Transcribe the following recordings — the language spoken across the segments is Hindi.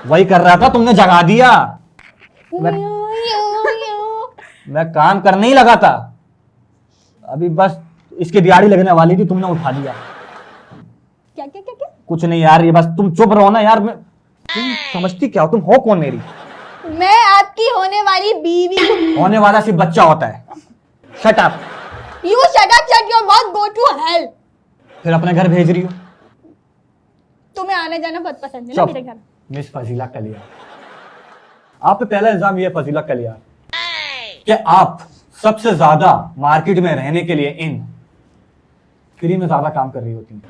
वही कर रहा था, तुमने जगा दिया। मैं काम करने ही लगा था, अभी बस इसकी दिहाड़ी लगने वाली थी, तुमने उठा दिया। क्या क्या क्या क्या? कुछ नहीं यार, ये बस तुम चुप रहो ना यार। तुम समझती क्या हो, तुम हो कौन मेरी? मैं आपकी होने वाली बीवी। होने वाला सिर्फ बच्चा होता है। Shut up. You shut up, shut your mouth, go to hell. फिर अपने घर भेज रही हो। तुम्हें आने जाना बहुत पसंद है ना मेरे घर। मिस फजीला कलियार, आप पे पहला इल्जाम ये है फजीला कलियार कि आप सबसे ज्यादा मार्केट में रहने के लिए इन फ्री में ज्यादा काम कर रही होती हैं।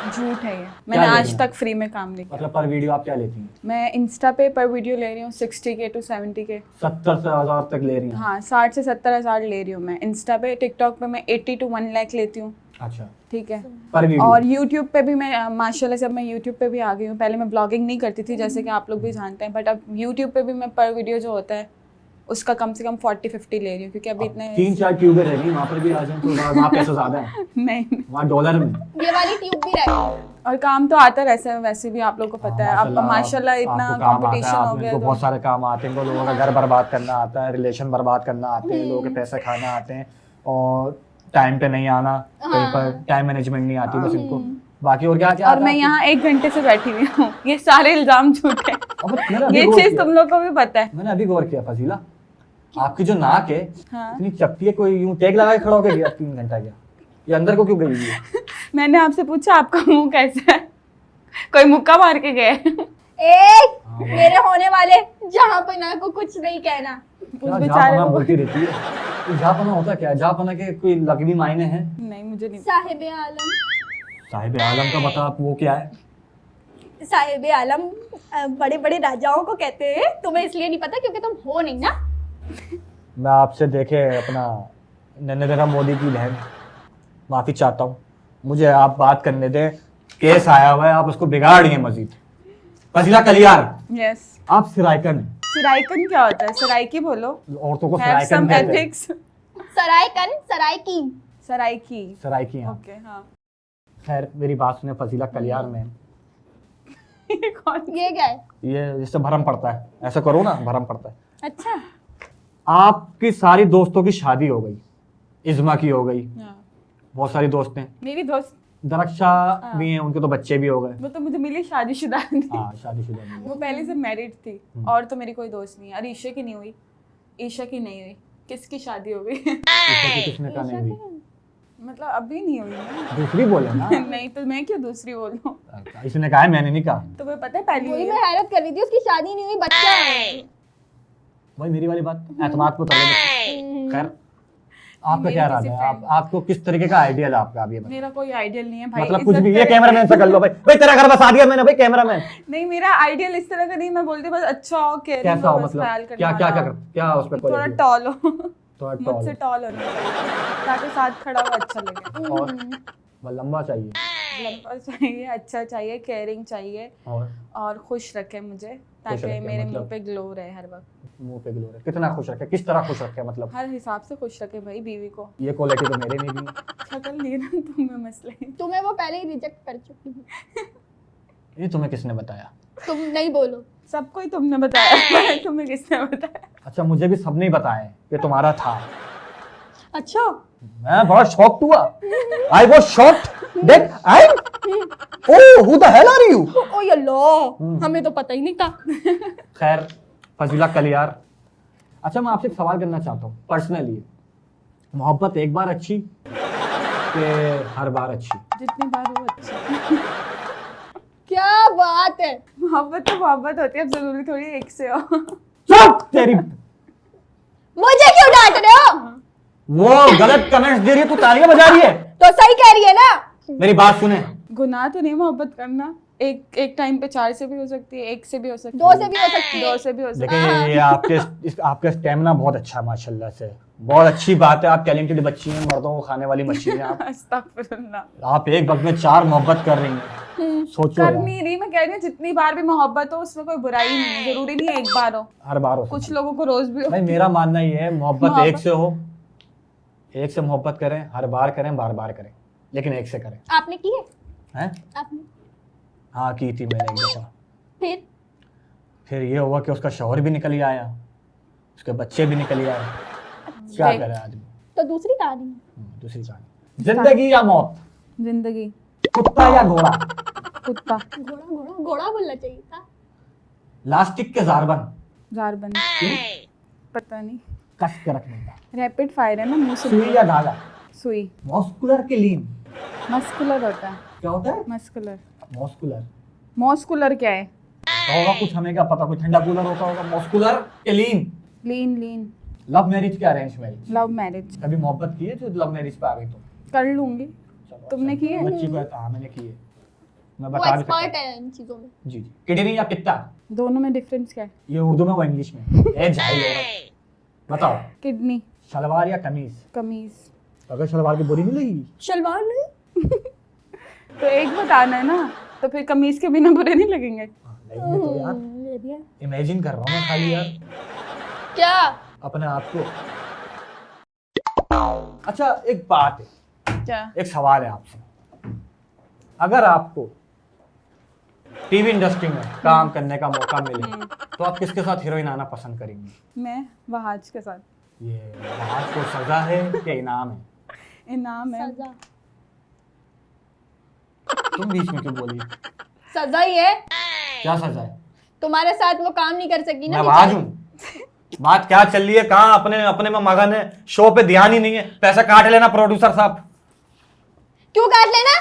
झूठ है ये, मैंने ले आज रही हैं? तक फ्री में काम नहीं किया। मतलब पर वीडियो आप क्या लेती हैं? मैं इंस्टा पे पर वीडियो ले रही हूँ 60K to 70K। 70,000 तक ले रही हैं? हाँ 60 से 70 हज़ार ले रही हूँ मैं इंस्टा पे। टिकटॉक पे मैं 80 to 1 लाख लेती हूँ। अच्छा, ठीक है। पर वीडियो? और यूट्यूब पे भी मैं माशाल्लाह से अब मैं यूट्यूब पे भी आ गई हूँ। पहले मैं ब्लॉगिंग नहीं करती थी जैसे कि आप लोग भी जानते हैं, बट अब यूट्यूब पे भी मैं पर वीडियो जो होता है उसका कम से कम 40-50 ले रही हूँ, क्योंकि अभी इतने 3-4 ट्यूबें रह गई, वहाँ पर भी आ जाए तो वहाँ पैसे ज्यादा है, नहीं। वहाँ डॉलर में। ये वाली ट्यूब भी रह और काम तो आता रहता वैसे भी, आप लोग को पता है। अब माशाल्लाह इतना कंपटीशन हो गया तो तो बहुत सारे काम आते हैं, लोगों का घर बर्बाद करना आता है, रिलेशन बर्बाद करना आते हैं, लोगों के पैसे खाना आते हैं, और टाइम पे नहीं आना, कहीं पर टाइम मैनेजमेंट नहीं आती बस इनको। बाकी और क्या क्या और मैं यहाँ 1 घंटे से बैठी हुई हूँ। ये सारे इल्जाम झूठे हैं। ये चीज तुम लोग को भी पता है। मैंने अभी गौर किया फजीला, आपकी जो नाक है हाँ। इतनी चपटी है, कोई यूं टेक लगा के खड़ा होकर गया 3 घंटा गया, ये अंदर को क्यों गई हुई है? मैंने आपसे पूछा आपका मुंह कैसा है, कोई मुक्का मार के गया है? मेरे होने वाले जहाँ पर ना को कुछ नहीं कहना। क्या बेचारे जापना को- बोलती रहती है? ये जापना होता क्या है? जापना के कोई लगवी मायने हैं? नहीं मुझे नहीं। साहिब आलम, साहिब आलम का बता, आप वो क्या है? साहिब आलम बड़े बड़े राजाओं को कहते हैं। तुम्हें इसलिए नहीं पता क्योंकि तुम हो नहीं ना। मैं आपसे देखे अपना नरेंद्र मोदी की बहन माफी चाहता हूँ, मुझे आप बात करने दें। केस आया हुआ है, आप उसको बिगाड़िए मजीद। फजीला कलियार, यस। आप सिराइकन हैं। सिराइकन क्या होता है? सराइकी बोलो। औरतों को हैव सिराइकन सम कहते हैं। एथिक्स। सरायकन, सरायकी। सराइकी। सराइकी हैं। ओके हाँ। खैर मेरी बात सुने फजीला कलियार में, ये कौन? ये क्या है? ये जिससे भरम पड़ता है, ऐसा करो ना, भरम पड़ता है। अच्छा, आपकी सारी दोस्तों की शादी हो गई, इज़्मा की हो गई, हाँ। बहुत सारी दोस्त हैं, मेरी दोस्त दरक्षा भी हैं, उनके तो बच्चे भी हो गए। वो तो मुझे मिली शादीशुदा थी। हाँ शादीशुदा भी हैं। वो पहले से मैरिड थी। और तो मेरी कोई दोस्त नहीं है। और ईशा की नहीं हुई, ईशा की नहीं हुई। किसकी शादी हो गई? ईशा की किसने कहा नहीं हुई? मतलब अभी नहीं हुई ना। दूसरी बोले ना। नहीं तो मैं क्यों दूसरी बोलूं? इसने कहा है, मैंने नहीं कहा। तुम्हें पता है पहली वही हुई मैं है। हैरत कर रही थी, उसकी शादी नहीं हुई, बच्चा है। भाई मेरी वाली बात एतमाद पे उतर गई। खैर आपका मेरी क्या किसी इरादा है? friend- आपको किस तरीके का आइडियल है आपका? अभी मेरा कोई आइडियल नहीं है भाई। मतलब इस कुछ भी, ये तरह- कैमरामैन से कर लो भाई। भाई तेरा घर बसा दिया मैंने भाई, कैमरामैन। नहीं मेरा आइडियल इस तरह का नहीं। मैं बोलती बस अच्छा हो, केयरिंग कैसा हो हो, बस ख्याल मतलब? करने क्या क्या क्या वाला हो। क्या उस पे थोड़ा quality? टॉल हो। थोड़ा मुझसे टॉल टॉल होना चाहिए ताकि साथ खड़ा हो अच्छा लगे। और लंबा चाहिए लंबा चाहिए, अच्छा चाहिए, केयरिंग चाहिए और खुश रखे मुझे, ताकि रखे, मेरे मतलब? मुंह पे ग्लो रहे हर वक्त। मुंह पे ग्लो रहे। कितना खुश रखे, किस तरह खुश रखे मतलब? हर हिसाब से खुश रखे भाई बीवी को। ये क्वालिटी तो मेरे में भी है। शक्ल नहीं ना तुम्हें मसले। तुम्हें वो पहले ही रिजेक्ट कर चुकी है। ये तुम्हें किसने बताया? तुम नहीं बोलो। सबको ही तुमने बताया। तुम्हें किसने बताया? अच्छा मुझे भी सबने ही बताया है कि तुम्हारा था। अच्छा, मैं बड़ा शॉक्ड हुआ। I was shocked that I oh who the hell are you. ओ ये लो, हमें तो पता ही नहीं था। खैर फजीला कलियार, अच्छा मैं आपसे एक सवाल करना चाहता हूँ पर्सनली। मोहब्बत एक बार अच्छी कि हर बार अच्छी? जितनी बार हो अच्छी। क्या बात है। मोहब्बत तो मोहब्बत होती है, अब जरूरी थोड़ी एक से हो। चुप तेरी, मुझे क्यों डांट रहे हो? वो गलत कमेंट्स दे रही है, तू तालियां बजा रही है। तो सही कह रही है ना। मेरी बात सुने, गुनाह तो नहीं मोहब्बत करना। एक टाइम पे 4 से भी हो सकती है, 1 से भी हो सकती है, 2 से भी हो सकती है। 2 से भी हो सकती देखिए है। ये आपके स्टेमिना बहुत अच्छा है माशाल्लाह से, बहुत अच्छी बात है। आप टैलेंटेड बच्ची हैं, मर्दों को खाने वाली मच्छी हैं आप। अस्तगफिरुल्लाह। आप एक वक्त में 4 मोहब्बत कर रही हैं, सोचो कर यार। नहीं रही, मैं कह रही हूँ जितनी बार भी मोहब्बत हो उसमें कोई बुराई नहीं है। जरूरी नहीं है एक बार हो, हर बार हो कुछ सकती लोगों को रोज भी है। हो। भाई मेरा मानना ये है मोहब्बत मोहब्बत- एक से हो, एक से मोहब्बत करें, हर बार करें, बार बार करें, लेकिन एक से करें। आपने की है? हैं? आपने हाँ की थी मैंने एक दफा। फिर फिर ये हुआ कि उसका शौहर भी निकल ही आया, उसके बच्चे भी निकल ही आए। क्या देख। करे आदमी। तो दूसरी कहानी। दूसरी कहानी, जिंदगी या मौत, जिंदगी। कुत्ता या घोड़ा, कुत्ता। घोड़ा घोड़ा घोड़ा बोलना चाहिए था। लास्टिक के जारबन, जारबंद। पता नहीं, कस के रखने का, रैपिड फायर है ना, मुंह से। सुई या धागा, सुई। मस्कुलर के लीन, मस्कुलर होता है। क्या होता है मस्कुलर। मस्कुलर? मॉस्कुलर क्या है? होगा कुछ, हमें क्या पता, कोई ठंडा कूलर होता होगा। मस्कुलर के लीन। लीन लीन। लव मैरिज क्या अरेंज मैरिज? Love marriage. कभी मोहब्बत की है जो लव मैरिज पे आ गई? तो कर लूंगी। चलो, तुमने की है? बच्ची को हाँ मैंने की है, मैं वो बता भी सकता एक्सपर्ट है इन चीजों में। हूँ। जी जी। किडनी या पित्ता? दोनों में डिफरेंस क्या है? ये उर्दू में वो इंग्लिश में। ए झाई औरत, बताओ। किडनी। शलवार या कमीज? कमीज। अगर शलवार की बुरी नहीं लगी? शलवार नहीं। तो एक बताना है ना, तो फिर कमीज के बिना बुरे नहीं लगेंगे। नहीं तो यार, ये भी है। इमेजिन कर रहा हूँ मैं खाली यार क्या? अपने आप को। अच्छा एक बात है, क्या? एक सवाल है आपसे, अगर आपको टीवी इंडस्ट्री में काम करने का मौका मिले तो आप किसके साथ हीरोइन आना पसंद करेंगी? मैं वहाज के साथ। ये आज को सजा है या इनाम है? इनाम है। सजा। तुम बीच में क्यों बोली? सजा ही है। क्या सजा है? तुम्हारे साथ वो काम नहीं कर सकी ना। मैं आवाज हूँ। बात क्या चल रही है? कहाँ अपने अपने में मगन है, शो पे ध्यान ही नहीं है। पैसा काट लेना प्रोड्यूसर साहब। क्यों काट लेना?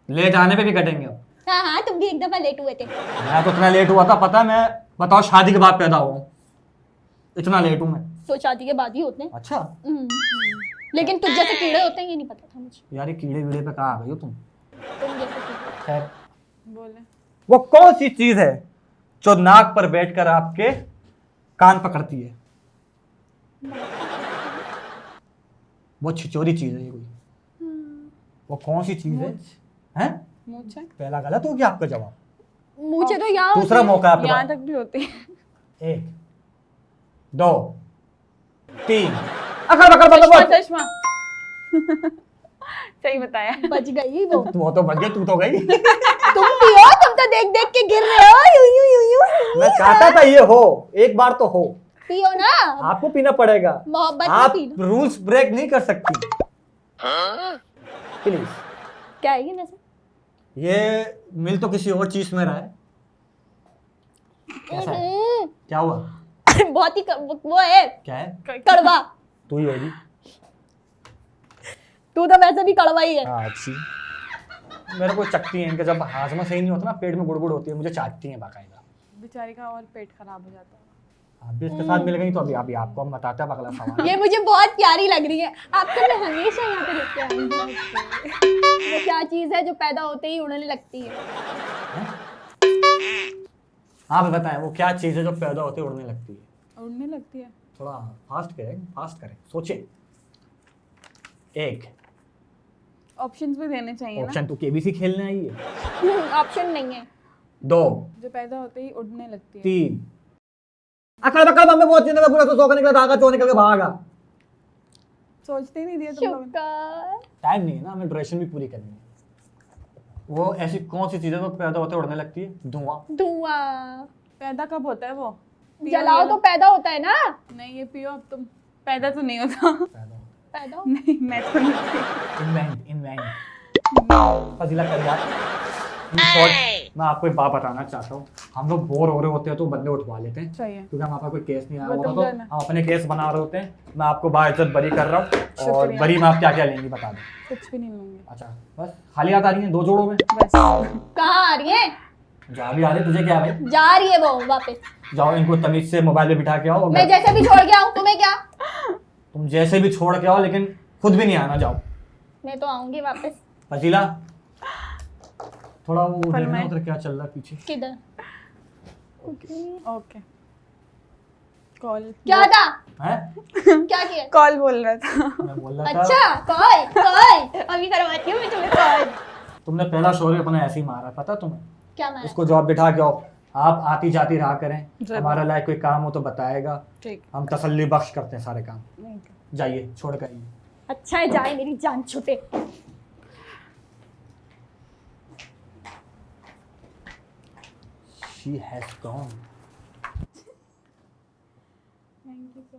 लेट आने पे भी कटेंगे अब। हाँ हाँ, तुम भी एक दफा लेट हुए थे। मैं तो इतना लेट हुआ था पता है, मैं बताओ शादी के बाद पैदा हुआ हूँ, इतना लेट हूँ मैं। तो शादी के बाद ही होते हैं। अच्छा लेकिन तुझ जैसे कीड़े होते हैं ये नहीं पता था मुझे। यार ये कीड़े वीड़े पे कहाँ आ गई हो तुम? तुम जैसे कीड़े। खैर, बोले। वो कौन सी चीज है जो नाक पर बैठकर आपके कान पकड़ती है? वो छिचोरी चीज है ये कोई। वो कौन सी चीज है? हैं? मूंछ है। पहला गलत हो गया आपका जवाब। मुझे तो यहाँ दूसरा मौका आपके यहाँ पास। तक भी होती है। 1 2 3 अकड़ बकड़ चश्मा बकड़। चश्मा। सही बताया। बच गई वो। वो तो बच गई, तू तो गई। तुम भी हो, तुम तो देख देख के गिर रहे हो। यूं यूं यूं यूं। मैं चाहता था ये हो, एक बार तो हो। पियो ना। आपको पीना पड़ेगा, मोहब्बत में आप पी लो। रूल्स ब्रेक नहीं कर सकती प्लीज। क्या है ये वैसे? ये मिल तो किसी और चीज में रहा है। कैसा है? क्या हुआ? बहुत ही वो है, क्या है? कड़वा। तू ही होगी। तू तो वैसे भी कड़वा ही है। हाँ अच्छी। मेरे को चकती है इनके, जब हाजमा सही नहीं होता ना, पेट में गुड़गुड़ होती है, मुझे चाटती है बाकायदा। बेचारी का और पेट खराब हो जाता है। आप भी इसके साथ मिल गई तो अभी आपको हम बताते हैं अगला सवाल। ये मुझे बहुत प्यारी लग रही है। आपको मैं हमेशा यहाँ पे देख के आई हूँ। वो क्या चीज है जो पैदा होते ही उड़ने लगती है? आप बताएं वो क्या चीज है जो पैदा होते उड़ने लगती है? उड़ने लगती है। थोड़ा फास्ट करें, सोचें। 1 ऑप्शंस भी देने चाहिए ना। ऑप्शन तो केबीसी खेलने आई है। ऑप्शन नहीं है। 2 जो पैदा होते ही उड़ने लगती है। 3 अकड़ बकड़ बम में पहुंचने में पूरा तो सो के निकला, धागा चो निकल के भागा। सोचते ही नहीं दिया तुम लोगों ने। शुक्र। टाइम नहीं है ना, हमें ड्यूरेशन भी पूरी करनी है। वो ऐसी कौन सी चीज है जो पैदा होते उड़ने लगती है? धुआं। धुआं। पैदा कब होता है वो? जलाओ तो पैदा होता है ना। नहीं ये पियो अब तुम। पैदा तो नहीं होता। पैदा। नहीं मैं तो नहीं पी। इन्वेंट फजीला कर यार। मैं आपको एक बात बताना चाहता हूँ, हम लोग बोर हो रहे होते हैं तो बंदे उठवा लेते हैं, सही है। क्योंकि हमारे पास कोई केस नहीं आया वो होता तुम तो करना। हम अपने केस बना रहे होते हैं। मैं आपको बाइज्जत बरी कर रहा हूँ, और शुक्रिया। बरी में आप क्या क्या लेंगी बता दें। कुछ भी नहीं लूंगी। अच्छा बस खाली हाथ आ रही है 2 जोड़ों में? बस। कहाँ आ रही है? जा भी आ रही, तुझे क्या है भाई? जा रही है वो वापस। जाओ इनको तमीज से मोबाइल पे बिठा के आओ। मैं जैसे भी छोड़ के आऊँ तुम्हें क्या? तुम जैसे भी छोड़ के आओ, लेकिन खुद भी नहीं आना। जाओ। मैं तो आऊंगी वापस। फजीला थोड़ा वो देखना फरमाए। उधर क्या चल रहा है पीछे। किधर? ओके। कॉल। क्या था? हैं? क्या किया? कॉल बोल रहा था। मैं बोल रहा था अच्छा कॉल अभी करवाती हूँ मैं तुम्हें कॉल। तुमने पहला शोर अपना ऐसे ही मारा, पता तुम्हें? क्या मारा? उसको जॉब बिठा के आओ, आप आती जाती रहा करें। जरूर। हमारा लायक कोई काम हो तो बताएगा, ठीक। हम तसल्ली बख्श करते हैं सारे काम। जाइए छोड़ कर आइए। अच्छा है जाए मेरी जान छूटे। She has gone. Thank you.